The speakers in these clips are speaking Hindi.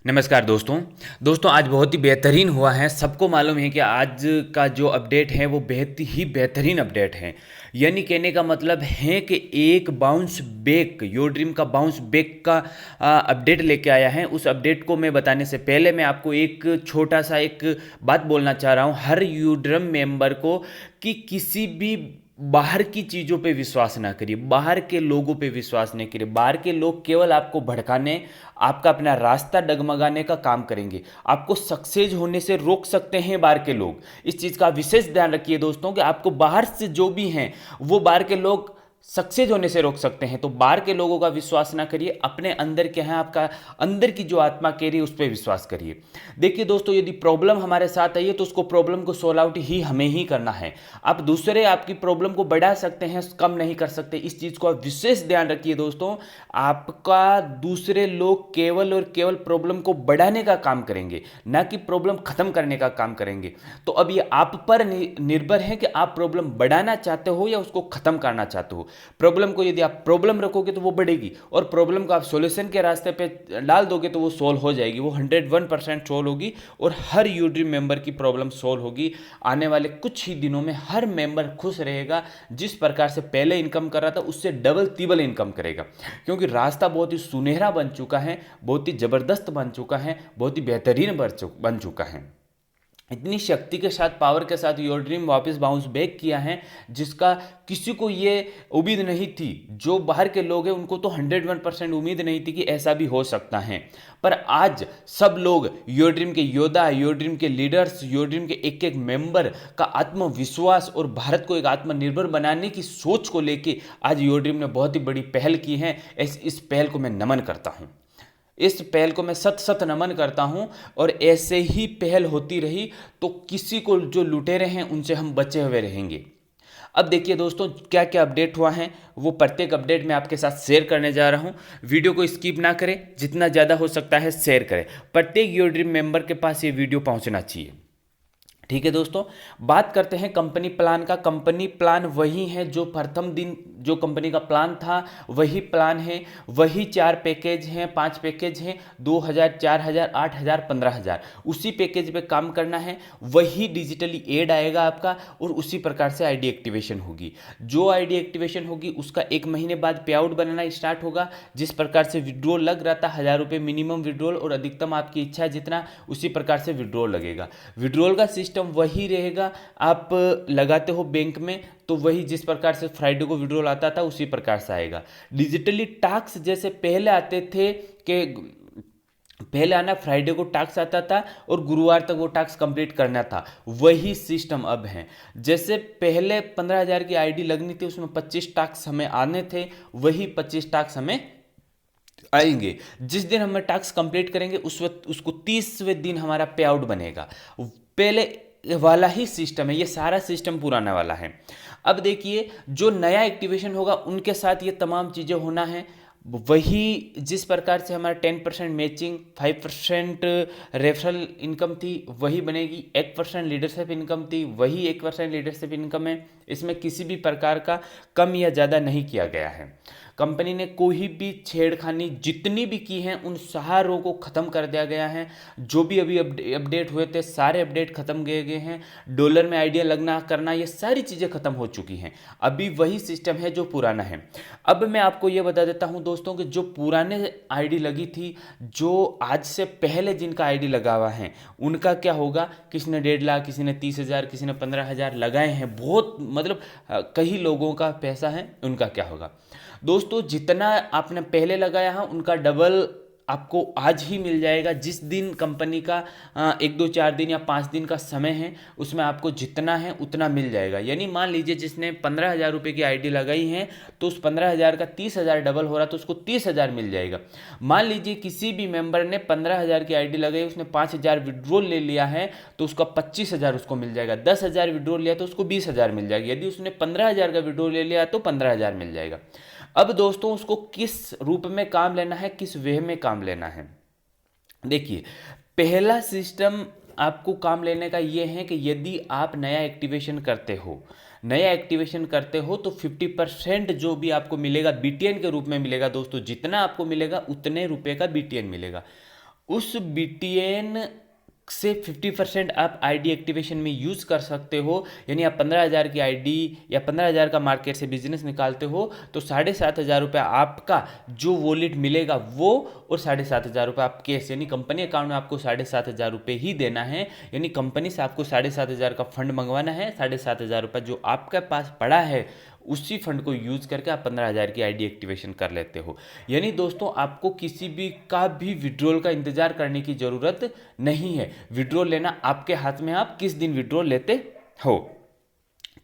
नमस्कार दोस्तों आज बहुत ही बेहतरीन हुआ है। सबको मालूम है कि आज का जो अपडेट है वो बेहद ही बेहतरीन अपडेट है। यानी कहने का मतलब है कि एक बाउंस बैक योर ड्रीम का बाउंस बैक का अपडेट लेके आया है। उस अपडेट को मैं बताने से पहले मैं आपको एक छोटा सा एक बात बोलना चाह रहा हूँ हर योर ड्रीम मेंबर को कि किसी भी बाहर की चीज़ों पे विश्वास ना करिए, बाहर के लोगों पे विश्वास नहीं करिए। बाहर के लोग केवल आपको भड़काने, आपका अपना रास्ता डगमगाने का काम करेंगे। आपको सक्सेस होने से रोक सकते हैं बाहर के लोग। इस चीज़ का विशेष ध्यान रखिए दोस्तों कि आपको बाहर से जो भी हैं वो बाहर के लोग सक्सेस होने से रोक सकते हैं। तो बाहर के लोगों का विश्वास ना करिए, अपने अंदर क्या है, आपका अंदर की जो आत्मा कह रही है उस पर विश्वास करिए। देखिए दोस्तों, यदि प्रॉब्लम हमारे साथ आई है तो उसको प्रॉब्लम को सॉल्व आउट ही हमें ही करना है। आप दूसरे आपकी प्रॉब्लम को बढ़ा सकते हैं, कम नहीं कर सकते। इस चीज़ को आप विशेष ध्यान रखिए दोस्तों। आपका दूसरे लोग केवल और केवल प्रॉब्लम को बढ़ाने का काम करेंगे, ना कि प्रॉब्लम खत्म करने का काम करेंगे। तो अब ये आप पर निर्भर है कि आप प्रॉब्लम बढ़ाना चाहते हो या उसको खत्म करना चाहते हो। प्रॉब्लम को यदि आप प्रॉब्लम रखोगे तो वो बढ़ेगी, और प्रॉब्लम को आप सॉल्यूशन के रास्ते पे डाल दोगे तो वो सॉल्व हो जाएगी। वो 101% सॉल्व होगी और हर यूड्रीम मेंबर की प्रॉब्लम सॉल्व होगी। आने वाले कुछ ही दिनों में हर मेंबर खुश रहेगा। जिस प्रकार से पहले इनकम कर रहा था उससे डबल तिबल इनकम करेगा, क्योंकि रास्ता बहुत ही सुनहरा बन चुका है, बहुत ही ज़बरदस्त बन चुका है, बहुत ही बेहतरीन बन चुका है। इतनी शक्ति के साथ, पावर के साथ योर ड्रीम वापस बाउंस बैक किया है, जिसका किसी को ये उम्मीद नहीं थी। जो बाहर के लोग हैं उनको तो 101% उम्मीद नहीं थी कि ऐसा भी हो सकता है। पर आज सब लोग योर ड्रीम के योद्धा, योर ड्रीम के लीडर्स, योर ड्रीम के एक एक मेंबर का आत्मविश्वास और भारत को एक आत्मनिर्भर बनाने की सोच को लेके आज योर ड्रीम ने बहुत ही बड़ी पहल की है। इस पहल को मैं नमन करता हूँ। इस पहल को मैं सत सत नमन करता हूं, और ऐसे ही पहल होती रही तो किसी को जो लुटेरे हैं उनसे हम बचे हुए रहेंगे। अब देखिए दोस्तों, क्या क्या अपडेट हुआ है वो प्रत्येक अपडेट मैं आपके साथ शेयर करने जा रहा हूं। वीडियो को स्किप ना करें, जितना ज़्यादा हो सकता है शेयर करें। प्रत्येक योर ड्रीम मेंबर के पास ये वीडियो पहुंचना चाहिए। ठीक है दोस्तों, बात करते हैं कंपनी प्लान का। कंपनी प्लान वही है जो प्रथम दिन जो कंपनी का प्लान था वही प्लान है। वही 4 पैकेज हैं, 5 पैकेज हैं, 2000, 4000, 8000, 15000। उसी पैकेज पे काम करना है। वही डिजिटली एड आएगा आपका, और उसी प्रकार से आईडी एक्टिवेशन होगी। जो आईडी एक्टिवेशन होगी उसका 1 महीने बाद पे आउट बनना स्टार्ट होगा। जिस प्रकार से विड्रॉल लग रहा था, 1000 रुपये मिनिमम विड्रॉल और अधिकतम आपकी इच्छा जितना, उसी प्रकार से विड्रॉल लगेगा। विड्रॉल का सिस्टम वही रहेगा। आप लगाते हो बैंक में तो वही जिस प्रकार से फ्राइडे को विड्रॉल आता था उसी प्रकार से आएगा। डिजिटली टास्क जैसे पहले आते थे कि पहले आना फ्राइडे को टास्क आता था और गुरुवार तक वो टास्क कंप्लीट करना था, वही सिस्टम अब है। जैसे पहले 15,000 की आईडी लगनी थी, उसमें 25 टास्क हमें आने थे, वही 25 टास्क हमें आएंगे। जिस दिन हम टास्क कंप्लीट करेंगे उस वक्त उसको 30वें दिन हमारा पे आउट बनेगा। पहले वाला ही सिस्टम है, ये सारा सिस्टम पुराना वाला है। अब देखिए, जो नया एक्टिवेशन होगा उनके साथ ये तमाम चीज़ें होना है। वही जिस प्रकार से हमारा 10% मैचिंग, 5% रेफरल इनकम थी वही बनेगी। 1% लीडरशिप इनकम थी, वही 1% लीडरशिप इनकम है। इसमें किसी भी प्रकार का कम या ज़्यादा नहीं किया गया है। कंपनी ने कोई भी छेड़खानी जितनी भी की हैं उन सारों को ख़त्म कर दिया गया है। जो भी अभी अपडेट हुए थे सारे अपडेट ख़त्म किए गए हैं। डॉलर में आइडिया लगना करना ये सारी चीज़ें ख़त्म हो चुकी हैं। अभी वही सिस्टम है जो पुराना है। अब मैं आपको ये बता देता हूं दोस्तों कि जो पुराने आईडी लगी थी, जो आज से पहले जिनका आईडी लगा हुआ है उनका क्या होगा। किसी ने 1.5 लाख, किसी ने 30,000, किसी ने 15,000 लगाए हैं। बहुत मतलब कई लोगों का पैसा है, उनका क्या होगा। दोस्तों, जितना आपने पहले लगाया है उनका डबल आपको आज ही मिल जाएगा। जिस दिन कंपनी का 1, 2, 4 दिन या 5 दिन का समय है उसमें आपको जितना है उतना मिल जाएगा। यानी मान लीजिए जिसने 15,000 रुपये की आईडी लगाई है तो उस 15,000 का 30,000 डबल हो रहा तो उसको 30,000 मिल जाएगा। मान लीजिए किसी भी मेंबर ने 15,000 की आईडी लगाई, उसने 5,000 विड्रॉल ले लिया है तो उसका 25,000 उसको मिल जाएगा। 10,000 विड्रॉल लिया तो उसको 20,000 मिल जाएगा। यदि उसने 15,000 का विड्रॉल ले लिया तो 15,000 मिल जाएगा। अब दोस्तों, उसको किस रूप में काम लेना है, किस वे में काम लेना है। देखिए, पहला सिस्टम आपको काम लेने का ये है कि यदि आप नया एक्टिवेशन करते हो तो 50% जो भी आपको मिलेगा बीटीएन के रूप में मिलेगा। दोस्तों, जितना आपको मिलेगा उतने रुपए का बीटीएन मिलेगा। उस BTN से 50% आप आईडी एक्टिवेशन में यूज़ कर सकते हो। यानी आप 15,000 की आईडी या 15,000 का मार्केट से बिजनेस निकालते हो तो 7,500 रुपये आपका जो वॉलेट मिलेगा वो, और 7,500 रुपये आप कैश, यानी कंपनी अकाउंट में आपको 7,500 रुपये ही देना है। यानी कंपनी से आपको 7,500 का फंड मंगवाना है। 7,500 रुपये जो आपके पास पड़ा है उसी फंड को यूज़ करके आप 15,000 की आईडी एक्टिवेशन कर लेते हो। यानी दोस्तों आपको किसी भी का भी विड्रॉल का इंतजार करने की ज़रूरत नहीं है। विड्रॉल लेना आपके हाथ में, आप किस दिन विड्रॉल लेते हो।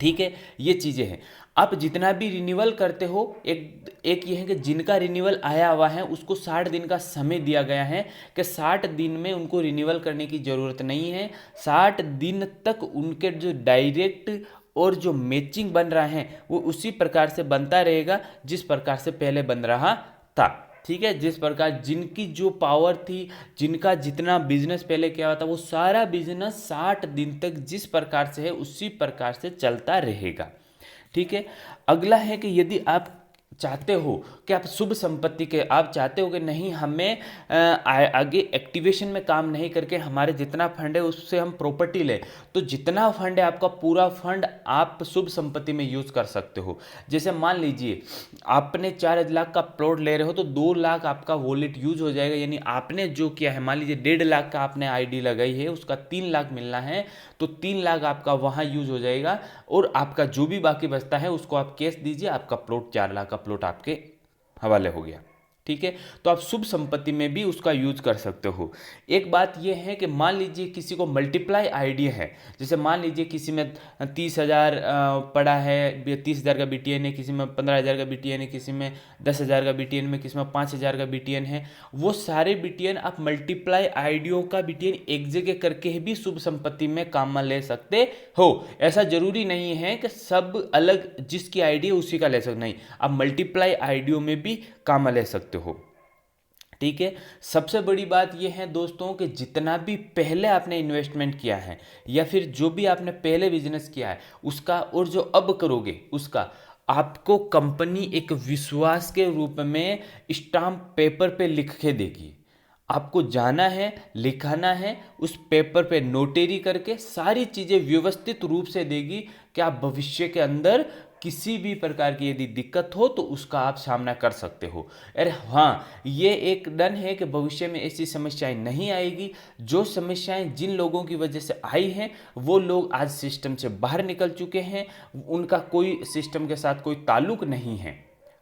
ठीक है, ये चीज़ें हैं। आप जितना भी रिन्यूअल करते हो, एक ये है कि जिनका रिन्यूअल आया हुआ है उसको 60 दिन का समय दिया गया है कि 60 दिन में उनको रिन्यूअल करने की ज़रूरत नहीं है। 60 दिन तक उनके जो डायरेक्ट और जो मैचिंग बन रहा है वो उसी प्रकार से बनता रहेगा जिस प्रकार से पहले बन रहा था। ठीक है, जिस प्रकार जिनकी जो पावर थी, जिनका जितना बिजनेस पहले किया हुआ था, वो सारा बिजनेस 60 दिन तक जिस प्रकार से है उसी प्रकार से चलता रहेगा। ठीक है, अगला है कि यदि आप चाहते हो कि आप शुभ संपत्ति के, आप चाहते हो कि नहीं हमें आगे एक्टिवेशन में काम नहीं करके हमारे जितना फंड है उससे हम प्रॉपर्टी लें, तो जितना फंड है आपका पूरा फंड आप शुभ संपत्ति में यूज़ कर सकते हो। जैसे मान लीजिए आपने 4 लाख का प्लॉट ले रहे हो तो 2 लाख आपका वॉलेट यूज हो जाएगा। यानी आपने जो किया है, मान लीजिए 1.5 लाख का आपने आईडी लगाई है, उसका 3 लाख मिलना है तो 3 लाख आपका वहाँ यूज हो जाएगा, और आपका जो भी बाकी बचता है उसको आप कैश दीजिए, आपका प्लॉट 4 लाख का प्लॉट आपके हवाले हो गया। ठीक है, तो आप शुभ संपत्ति में भी उसका यूज कर सकते हो। एक बात यह है कि मान लीजिए किसी को मल्टीप्लाई आइडिया है, जैसे मान लीजिए किसी में 30,000 पड़ा है, 30,000 का BTN है, किसी में 15,000 का BTN है, किसी में 10,000 का BTN में, किसी में 5,000 का BTN है। वो सारे BTN आप मल्टीप्लाई आइडियो का BTN एक जगह करके भी शुभ संपत्ति में काम में ले सकते हो। ऐसा जरूरी नहीं है कि सब अलग जिसकी आईडी है उसी का ले सकते, नहीं, आप मल्टीप्लाई आइडियो में भी काम ले सकते हो। ठीक है, सबसे बड़ी बात यह है दोस्तों कि जितना भी पहले आपने इन्वेस्टमेंट किया है या फिर जो भी आपने पहले बिजनेस किया है उसका, और जो अब करोगे उसका, आपको कंपनी एक विश्वास के रूप में स्टाम्प पेपर पे लिख के देगी। आपको जाना है, लिखाना है, उस पेपर पे नोटेरी करके सारी चीज़ें व्यवस्थित रूप से देगी कि आप भविष्य के अंदर किसी भी प्रकार की यदि दिक्कत हो तो उसका आप सामना कर सकते हो। अरे हाँ, ये एक डन है कि भविष्य में ऐसी समस्याएं नहीं आएगी। जो समस्याएं जिन लोगों की वजह से आई हैं वो लोग आज सिस्टम से बाहर निकल चुके हैं, उनका कोई सिस्टम के साथ कोई ताल्लुक नहीं है।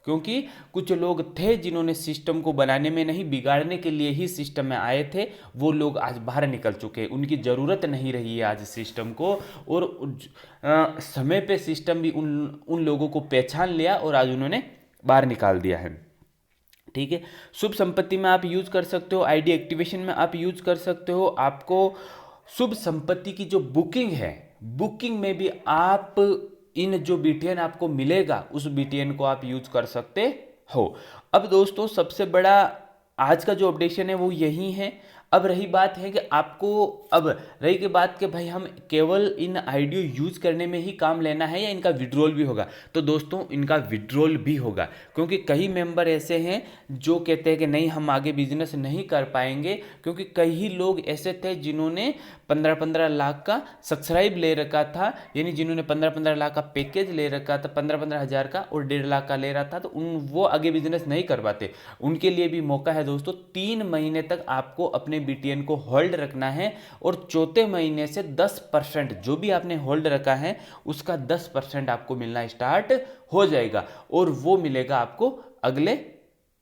क्योंकि कुछ लोग थे जिन्होंने सिस्टम को बनाने में नहीं, बिगाड़ने के लिए ही सिस्टम में आए थे, वो लोग आज बाहर निकल चुके हैं, उनकी ज़रूरत नहीं रही है आज सिस्टम को। और समय पे सिस्टम भी उन लोगों को पहचान लिया और आज उन्होंने बाहर निकाल दिया है। ठीक है, शुभ संपत्ति में आप यूज कर सकते हो, आईडी एक्टिवेशन में आप यूज कर सकते हो। आपको शुभ संपत्ति की जो बुकिंग है, बुकिंग में भी आप इन जो BTN आपको मिलेगा उस BTN को आप यूज कर सकते हो। अब दोस्तों सबसे बड़ा आज का जो अपडेशन है वो यही है। अब रही बात है कि आपको, अब रही की बात कि भाई हम केवल इन आईडियो यूज करने में ही काम लेना है या इनका विड्रॉल भी होगा, तो दोस्तों इनका विड्रॉल भी होगा। क्योंकि कई मेंबर ऐसे हैं जो कहते हैं कि नहीं हम आगे बिजनेस नहीं कर पाएंगे, क्योंकि कई लोग ऐसे थे जिन्होंने 15-15 लाख का सब्सक्राइब ले रखा था, यानी जिन्होंने 15-15 लाख का पैकेज ले रखा था, 15-15 हज़ार का और 1.5 लाख का ले रहा था, तो वो आगे बिजनेस नहीं कर पाते। उनके लिए भी मौका है दोस्तों। 3 महीने तक आपको अपने BTN को होल्ड रखना है और चौथे महीने से 10% जो भी आपने होल्ड रखा है उसका 10% आपको मिलना स्टार्ट हो जाएगा, और वो मिलेगा आपको अगले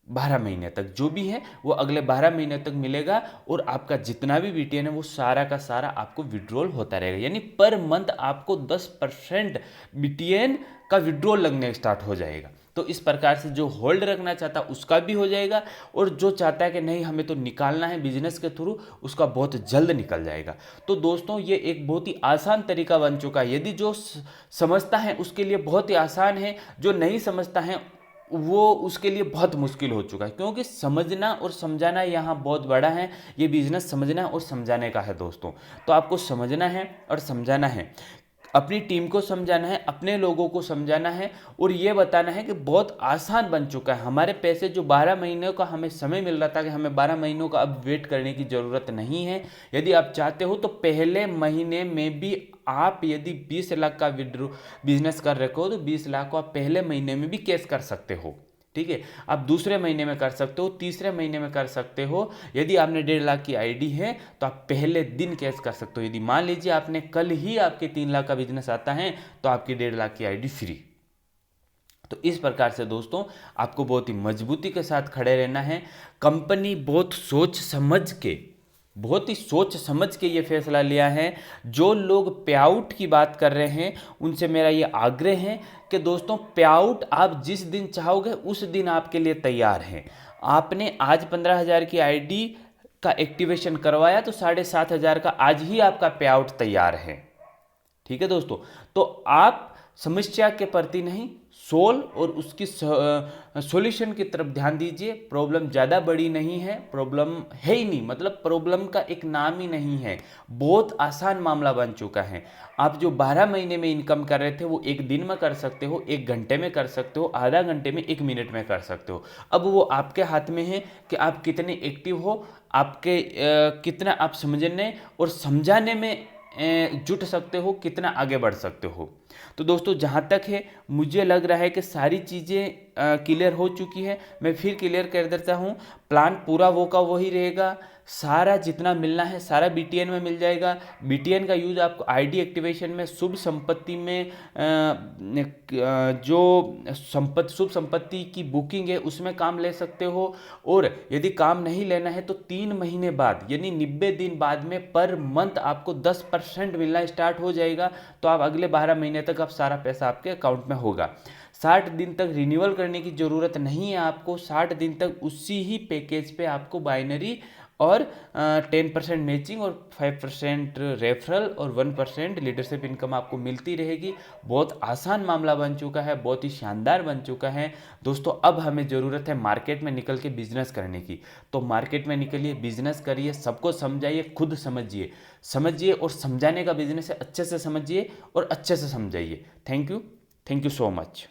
12 महीने तक। जो भी है वो अगले 12 महीने तक मिलेगा, और आपका जितना भी BTN है वो सारा का सारा आपको विड्रॉल होता रहेगा। यानी पर मंथ आपको 10% BTN का विड्रॉल लगने स्टार्ट हो जाएगा। तो इस प्रकार से जो होल्ड रखना चाहता उसका भी हो जाएगा, और जो चाहता है कि नहीं हमें तो निकालना है बिजनेस के थ्रू, उसका बहुत जल्द निकल जाएगा। तो दोस्तों ये एक बहुत ही आसान तरीका बन चुका है। यदि जो समझता है उसके लिए बहुत ही आसान है, जो नहीं समझता है वो उसके लिए बहुत मुश्किल हो चुका है, क्योंकि समझना और समझाना यहाँ बहुत बड़ा है। ये बिजनेस समझना और समझाने का है दोस्तों। तो आपको समझना है और समझाना है। अपनी टीम को समझाना है, अपने लोगों को समझाना है और ये बताना है कि बहुत आसान बन चुका है। हमारे पैसे जो 12 महीनों का हमें समय मिल रहा था कि हमें 12 महीनों का अब वेट करने की ज़रूरत नहीं है। यदि आप चाहते हो तो पहले महीने में भी आप यदि 20 लाख का विड्रो बिजनेस कर रहे हो तो 20 लाख को आप पहले महीने में भी कैश कर सकते हो। ठीक है, आप दूसरे महीने में कर सकते हो, तीसरे महीने में कर सकते हो। यदि आपने 1.5 लाख की आईडी है तो आप पहले दिन कैश कर सकते हो। यदि मान लीजिए आपने कल ही आपके 3 लाख का बिजनेस आता है तो आपकी 1.5 लाख की आईडी फ्री। तो इस प्रकार से दोस्तों आपको बहुत ही मजबूती के साथ खड़े रहना है। कंपनी बहुत ही सोच समझ के ये फैसला लिया है। जो लोग पे आउट की बात कर रहे हैं उनसे मेरा ये आग्रह है कि दोस्तों पे आउट आप जिस दिन चाहोगे उस दिन आपके लिए तैयार है। आपने आज 15,000 की आईडी का एक्टिवेशन करवाया तो 7,500 का आज ही आपका पे आउट तैयार है। ठीक है दोस्तों, तो आप समस्या के प्रति नहीं सोल्व और उसकी सॉल्यूशन की तरफ ध्यान दीजिए। प्रॉब्लम ज़्यादा बड़ी नहीं है, प्रॉब्लम है ही नहीं, मतलब प्रॉब्लम का एक नाम ही नहीं है। बहुत आसान मामला बन चुका है। आप जो 12 महीने में इनकम कर रहे थे वो एक दिन में कर सकते हो, 1 घंटे में कर सकते हो, आधा घंटे में, 1 मिनट में कर सकते हो। अब वो आपके हाथ में है कि आप कितने एक्टिव हो, आपके कितना आप समझने और समझाने में जुट सकते हो, कितना आगे बढ़ सकते हो। तो दोस्तों जहाँ तक है मुझे लग रहा है कि सारी चीज़ें क्लियर हो चुकी है। मैं फिर क्लियर कर देता हूँ, प्लान पूरा वो का वही रहेगा। सारा जितना मिलना है सारा बीटीएन में मिल जाएगा। बीटीएन का यूज़ आपको आईडी एक्टिवेशन में, शुभ संपत्ति में, जो शुभ संपत्ति की बुकिंग है उसमें काम ले सकते हो। और यदि काम नहीं लेना है तो 3 महीने बाद यानी 90 दिन बाद में पर मंथ आपको 10% मिलना स्टार्ट हो जाएगा। तो आप अगले 12 महीने तक आप सारा पैसा आपके अकाउंट में होगा। 60 दिन तक रिन्यूअल करने की ज़रूरत नहीं है आपको। 60 दिन तक उसी ही पैकेज पे आपको बाइनरी और 10% मैचिंग और 5% रेफरल और 1% लीडरशिप इनकम आपको मिलती रहेगी। बहुत आसान मामला बन चुका है, बहुत ही शानदार बन चुका है दोस्तों। अब हमें ज़रूरत है मार्केट में निकल के बिजनेस करने की। तो मार्केट में निकलिए, बिजनेस करिए, सबको समझाइए, खुद समझिए और समझाने का बिजनेस है, अच्छे से समझिए और अच्छे से समझाइए। Thank you so much.